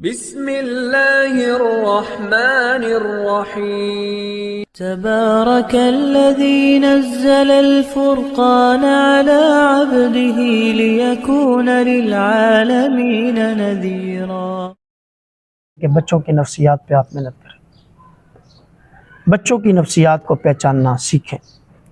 बिस्मिल्लाहिर्रहमानिर्रहीम। तबारकल्लज़ी नज़्ज़लल फ़ुरक़ान अला अब्दिही लियकून लिलआलमीन नज़ीरा। कि बच्चों की नफ्सियात पे आप मेहनत करें, बच्चों की नफ्सियात को पहचानना सीखें।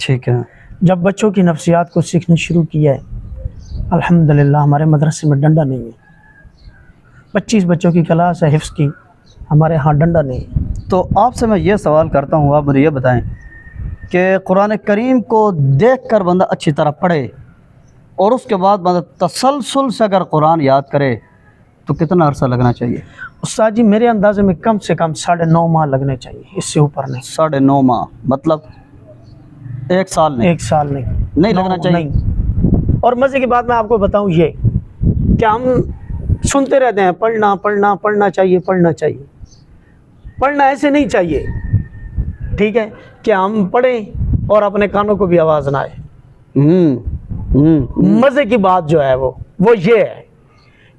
ठीक है। जब बच्चों की नफ्सियात को सीखना शुरू किया है, अल्हम्दुलिल्लाह हमारे मदरसे में डंडा नहीं है। 25 बच्चों की क्लास है हिफ्ज़ की, हमारे यहाँ डंडा नहीं है। तो आपसे मैं ये सवाल करता हूँ, आप मुझे ये बताएं कि कुरान करीम को देखकर बंदा अच्छी तरह पढ़े और उसके बाद बंदा तसलसल से अगर कुरान याद करे तो कितना अरसा लगना चाहिए? उस्ताद जी मेरे अंदाज़े में कम से कम 9.5 माह लगने चाहिए, इससे ऊपर नहीं। 9.5 माह मतलब 1 साल नहीं? 1 साल नहीं लगना चाहिए नहीं। और मज़े की बात मैं आपको बताऊं ये कि हम सुनते रहते हैं पढ़ना पढ़ना पढ़ना चाहिए, पढ़ना चाहिए। पढ़ना ऐसे नहीं चाहिए, ठीक है, कि हम पढ़ें और अपने कानों को भी आवाज़ ना आए। मज़े की बात जो है वो ये है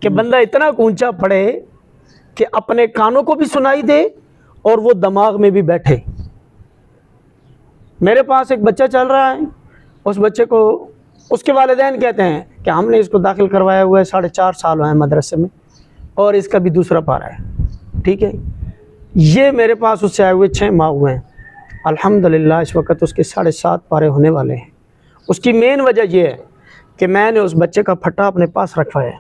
कि बंदा इतना ऊंचा पढ़े कि अपने कानों को भी सुनाई दे और वो दिमाग में भी बैठे। मेरे पास एक बच्चा चल रहा है, उस बच्चे को उसके वालिदैन कहते हैं कि हमने इसको दाखिल करवाया हुआ है, 4.5 साल हुए हैं मदरसे में और इसका भी दूसरा पारा है, ठीक है। ये मेरे पास उससे आए हुए 6 माह हुए हैं। अल्हम्दुलिल्लाह इस वक्त उसके 7.5 पारे होने वाले हैं। उसकी मेन वजह यह है कि मैंने उस बच्चे का फट्टा अपने पास रखवाया है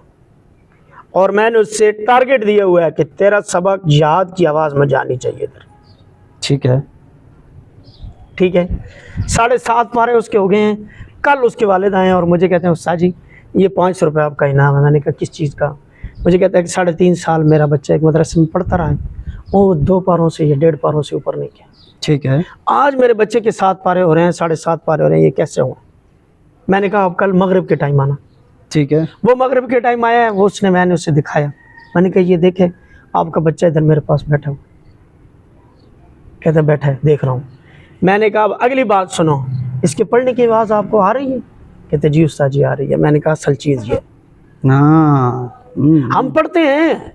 और मैंने उससे टारगेट दिया हुआ है कि तेरा सबक याद की आवाज़ में जानी चाहिए। ठीक है, ठीक है। 7.5 पारे उसके हो गए हैं। कल उसके वालिद आए और मुझे कहते हैं उस्ताद जी ये 500 रुपये आपका इनाम है। मैंने कहा किस चीज़ का? मुझे कहता है कि 3.5 साल मेरा बच्चा एक मदरसे में पढ़ता रहा है, वो 2 पारों से या 1.5 पारों से ऊपर नहीं किया। ठीक है। आज मेरे बच्चे के 7 पारे हो रहे हैं, 7.5 पारे हो रहे हैं, ये कैसे हुआ? मैंने कहा आप कल मगरिब के टाइम आना। ठीक है। वो मगरिब के टाइम आया है, मैंने उसे दिखाया। मैंने कहा ये देखे आपका बच्चा इधर मेरे पास बैठा हुआ। कहता बैठा है, देख रहा हूँ। मैंने कहा अब अगली बात सुनो, इसके पढ़ने की आवाज़ आपको आ रही है? कहते जी उस्ताद जी आ रही है। मैंने कहा असल चीज़ ये हम पढ़ते हैं,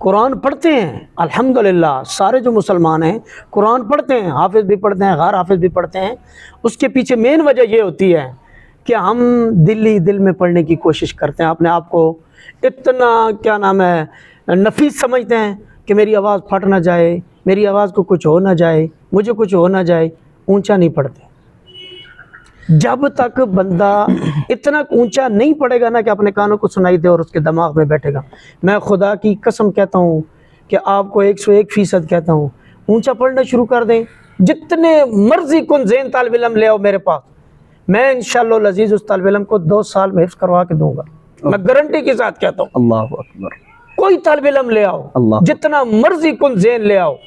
कुरान पढ़ते हैं, अल्हम्दुलिल्लाह सारे जो मुसलमान हैं कुरान पढ़ते हैं, हाफिज़ भी पढ़ते हैं, गैर हाफिज़ भी पढ़ते हैं। उसके पीछे मेन वजह ये होती है कि हम दिल में पढ़ने की कोशिश करते हैं। अपने आप को इतना क्या नाम है नफीस समझते हैं कि मेरी आवाज़ फट ना जाए, मेरी आवाज़ को कुछ हो ना जाए, मुझे कुछ हो ना जाए। ऊंचा नहीं पढ़ते। जब तक बंदा इतना ऊंचा नहीं पड़ेगा ना कि अपने कानों को सुनाई दे और उसके दिमाग में बैठेगा, मैं खुदा की कसम कहता हूँ कि आपको 101% कहता हूँ, ऊंचा पढ़ना शुरू कर दें। जितने मर्जी कुन ज़ेन तालिब इल्म ले आओ मेरे पास, मैं इंशाअल्लाह अज़ीज़ उस तालिब इल्म को 2 साल में हिफ्ज़ करवा के दूंगा। मैं गारंटी के साथ कहता हूँ। अल्लाह अकबर। कोई तालिब इल्म ले आओ, जितना मर्जी कुन ज़ेन ले आओ,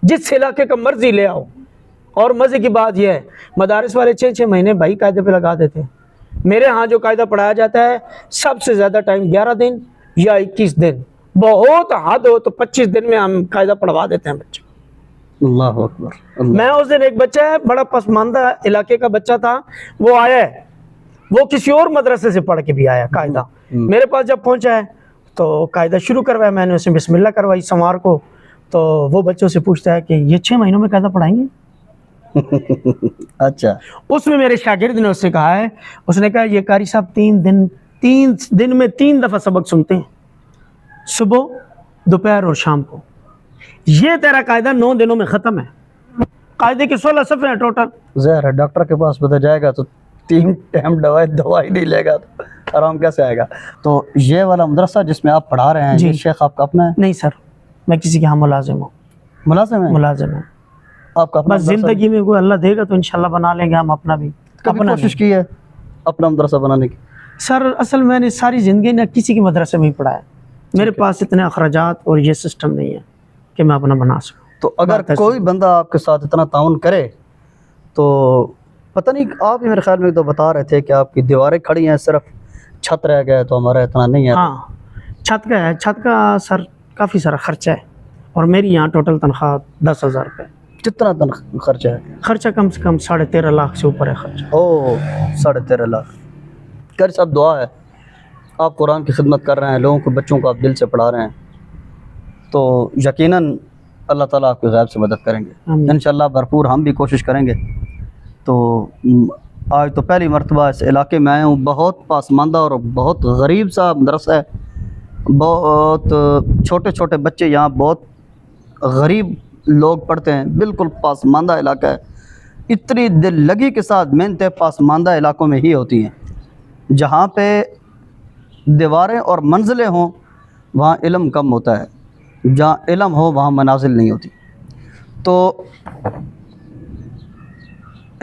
जिस इलाके का मर्जी ले आओ। और मज़े की बात यह है मदारिस वाले 6-6 महीने भाई कायदे पे लगा देते हैं। मेरे यहाँ जो कायदा पढ़ाया जाता है सबसे ज़्यादा टाइम 11 दिन या 21 दिन, बहुत हद हो तो 25 दिन में हम कायदा पढ़वा देते हैं बच्चे। अल्लाह अकबर। मैं उस दिन एक बच्चा है, बड़ा पसमानदा इलाके का बच्चा था, वो आया है, वो किसी और मदरसे से पढ़ के भी आया कायदा। मेरे पास जब पहुँचा है तो कायदा शुरू करवाया, मैंने उसे बिस्मिल्लाह करवाई सोमवार को। तो वो बच्चों से पूछता है कि ये 6 महीनों में कायदा पढ़ाएंगे? अच्छा। उसमें मेरे शागिर्द ने उससे कहा है, उसने कहा ये कारी साहब 3 दिन में 3 दफ़ा सबक सुनते हैं, सुबह, दोपहर और शाम को। ये तेरा कायदा 9 दिनों में ख़त्म है। कायदे के 16 सफ़े हैं टोटल। ज़हर है, डॉक्टर के पास पता जाएगा तो 3 टाइम दवाई नहीं लेगा तो आराम कैसे आएगा? तो ये वाला मदरसा जिसमें आप पढ़ा रहे हैं, ये शेख आपका अपना है? नहीं सर, मैं किसी के यहाँ मुलाजिम हूँ। मुलाजिम है आपका अपना? बस ज़िंदगी में कोई अल्लाह देगा तो इंशाल्लाह बना लेंगे हम अपना भी। कभी कोशिश की है अपना मदरसा बनाने की? सर असल मैंने सारी ज़िंदगी ना किसी के मदरसे में ही पढ़ा है। मेरे पास इतने अखराजात और ये सिस्टम नहीं है कि मैं अपना बना सकूँ। तो अगर कोई बंदा आपके साथ इतना ताउन करे तो पता नहीं, आप ही मेरे ख्याल में तो बता रहे थे कि आपकी दीवारें खड़ी हैं, सिर्फ छत रह गया तो हमारा इतना नहीं है। हाँ छत का है, छत का सर काफ़ी सारा खर्चा है और मेरी यहाँ टोटल तनख्वाह 10,000 रुपये। कितना खर्चा है? खर्चा कम से कम 13.5 लाख से ऊपर है खर्चा। ओह 13.5 लाख। कर सब दुआ है, आप कुरान की खिदमत कर रहे हैं, लोगों को, बच्चों को आप दिल से पढ़ा रहे हैं, तो यकीनन अल्लाह ताला आपकी गैब से मदद करेंगे इंशाअल्लाह। भरपूर हम भी कोशिश करेंगे। तो आज तो पहली मरतबा इस इलाके में आया हूँ। बहुत पासमानदा और बहुत गरीब सा मदरसा है। बहुत छोटे छोटे बच्चे यहाँ, बहुत गरीब लोग पढ़ते हैं। बिल्कुल पासमानदा इलाका है। इतनी दिल लगी के साथ मेहनतें पासमानदा इलाकों में ही होती हैं। जहाँ पे दीवारें और मंजिलें हों वहाँ इल्म कम होता है, जहाँ इल्म हो वहाँ मनाजिल नहीं होती। तो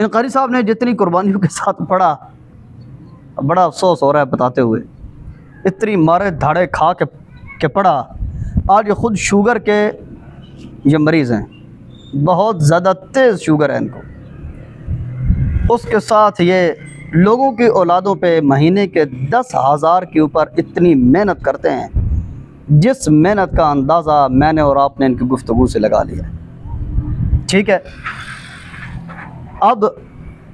इन कारी साहब ने जितनी कुर्बानियों के साथ पढ़ा, बड़ा अफसोस हो रहा है बताते हुए। इतनी मारे धाड़े खा के पढ़ा। आज ये ख़ुद शुगर के ये मरीज़ हैं, बहुत ज़्यादा तेज़ शुगर है इनको। उसके साथ ये लोगों की औलादों पे महीने के 10,000 के ऊपर इतनी मेहनत करते हैं, जिस मेहनत का अंदाज़ा मैंने और आपने इनकी गुफ्तगू से लगा लिया। ठीक है, अब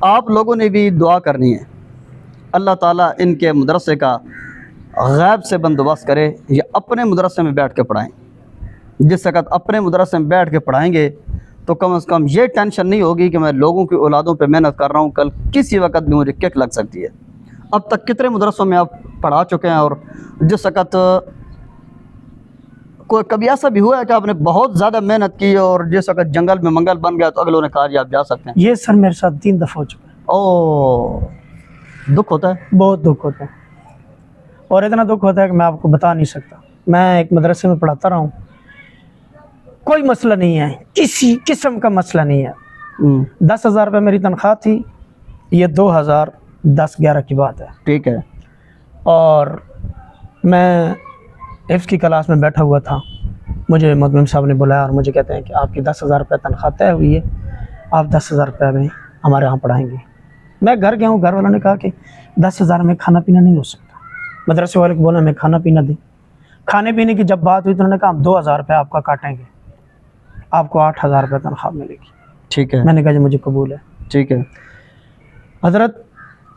आप लोगों ने भी दुआ करनी है, अल्लाह ताला इनके मदरसे का गैब से बंदोबस्त करे। ये अपने मदरसे में बैठ के पढ़ाएँ। जिस वक़्त अपने मदरसे में बैठ के पढ़ाएँगे तो कम से कम ये टेंशन नहीं होगी कि मैं लोगों की औलादों पे मेहनत कर रहा हूँ, कल किसी वक़्त भी मुझे किक लग सकती है। अब तक कितने मदरसों में आप पढ़ा चुके हैं, और जिस वक़्त कोई कभी ऐसा भी हुआ है कि आपने बहुत ज़्यादा मेहनत की और जिस वक़्त जंगल में मंगल बन गया तो अगलों ने कहा जी आप जा सकते हैं? ये सर मेरे साथ 3 दफ़ा हो चुका है। ओह, दुख होता है, बहुत दुख होता है। और इतना दुख होता है कि मैं आपको बता नहीं सकता। मैं एक मदरसे में पढ़ाता रहा हूँ, कोई मसला नहीं है, किसी किस्म का मसला नहीं है। 10,000 रुपये मेरी तनख्वाह थी। ये 2010-11 की बात है। ठीक है। और मैं हिफ्ज़ की क्लास में बैठा हुआ था। मुझे मौलवी साहब ने बुलाया और मुझे कहते हैं कि आपकी 10,000 रुपये तनख्वाह तय हुई है, आप 10,000 रुपये में हमारे यहाँ पढ़ाएंगे। मैं घर गया हूँ, घर वालों ने कहा कि 10,000 में खाना पीना नहीं हो सकता। मदरसे वाले को बोला मैं खाना पीना दें। खाने पीने की जब बात हुई तो उन्होंने कहा हम 2,000 रुपये आपका काटेंगे, आपको 8,000 रुपये तनख्वाह मिलेगी। ठीक है। मैंने कहा जी मुझे कबूल है। ठीक है। हज़रत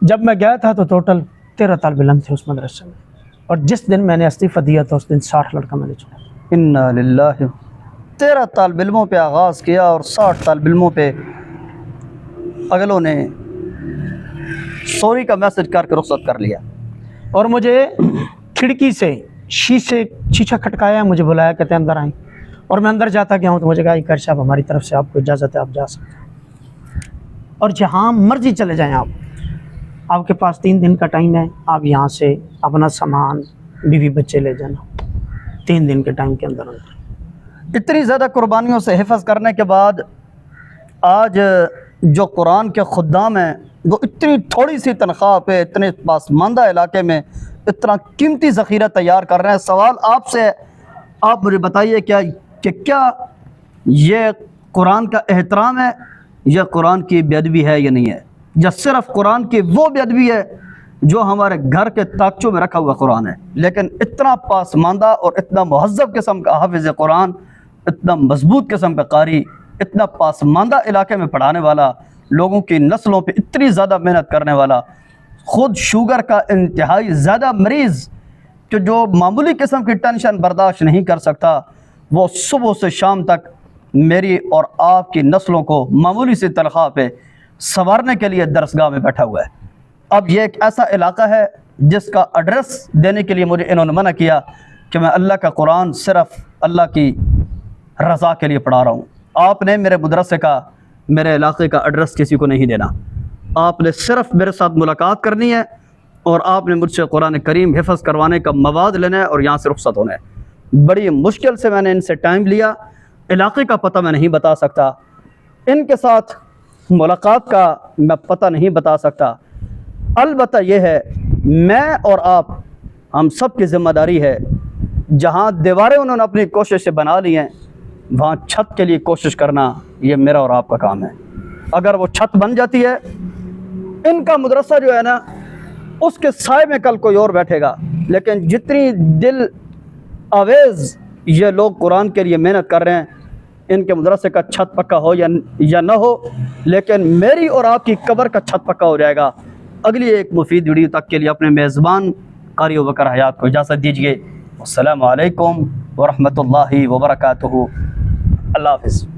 जब मैं गया था तो टोटल 13 तालिब इल्म थे उस मदरसे में, और जिस दिन मैंने इस्तीफ़ा दिया था उस दिन 60 लड़का मैंने छोड़ा। इन्ना लिल्लाहि। 13 तालिब इल्मों पे आगाज़ किया और 60 तालिब इल्मों पे अगलों ने सॉरी का मैसेज करके रुखसत कर लिया। और मुझे खिड़की से शीशा खटकाया, मुझे बुलाया, कहते अंदर आए। और मैं अंदर जाता गया हूँ तो मुझे कहा कर साहब हमारी तरफ से आपको इजाज़त है, आप जा सकते हैं और जहाँ मर्जी चले जाएं आप। आपके पास 3 दिन का टाइम है, आप यहाँ से अपना सामान बीवी बच्चे ले जाना 3 दिन के टाइम के अंदर अंदर। इतनी ज़्यादा कुर्बानियों से हिफाज़ करने के बाद आज जो कुरान के खुद्दाम हैं वो इतनी थोड़ी सी तनख्वाह पे इतने पासमानदा इलाके में इतना कीमती ज़ख़ीरा तैयार कर रहे हैं। सवाल आपसे, आप मुझे बताइए क्या ये कुरान का एहतराम है या कुरान की बेअदबी है या नहीं है, या सिर्फ़ कुरान की वो बेअदबी है जो हमारे घर के ताकचों में रखा हुआ कुरान है। लेकिन इतना पासमानदा और इतना मुहज़्ज़ब किस्म का हाफिज़ कुरान, इतना मजबूत किस्म का कारी, इतना पासमानदा इलाके में पढ़ाने वाला, लोगों की नस्लों पे इतनी ज़्यादा मेहनत करने वाला, ख़ुद शुगर का इंतहाई ज़्यादा मरीज़ कि जो मामूली किस्म की टेंशन बर्दाश्त नहीं कर सकता, वो सुबह से शाम तक मेरी और आपकी नस्लों को मामूली सी तनख्वाह पे संवारने के लिए दरसगाह में बैठा हुआ है। अब ये एक ऐसा इलाका है जिसका एड्रेस देने के लिए मुझे इन्होंने मना किया कि मैं अल्लाह का कुरान सिर्फ़ अल्लाह की रज़ा के लिए पढ़ा रहा हूँ। आपने मेरे मदरसे का, मेरे इलाके का एड्रेस किसी को नहीं देना। आपने सिर्फ़ मेरे साथ मुलाकात करनी है और आपने मुझसे कुरान करीम हिफ़्ज़ करवाने का मवाद लेना है और यहाँ से रुखसत होना है। बड़ी मुश्किल से मैंने इनसे टाइम लिया। इलाके का पता मैं नहीं बता सकता, इनके साथ मुलाकात का मैं पता नहीं बता सकता। अलबत्ता यह है, मैं और आप, हम सब की ज़िम्मेदारी है, जहाँ दीवारें उन्होंने अपनी कोशिश से बना ली हैं वहाँ छत के लिए कोशिश करना ये मेरा और आपका काम है। अगर वो छत बन जाती है, इनका मदरसा जो है ना, उसके साए में कल कोई और बैठेगा। लेकिन जितनी दिल आवेज़ ये लोग कुरान के लिए मेहनत कर रहे हैं, इनके मदरसे का छत पक्का हो या ना हो, लेकिन मेरी और आपकी कब्र का छत पक्का हो जाएगा। अगली एक मुफीद वीडियो तक के लिए अपने मेज़बान कारी अबू बकर हयात को इजाज़त दीजिए। अस्सलामु अलैकुम व रहमतुल्लाहि व बरकातुहू। अल्लाह हाफ़िज़।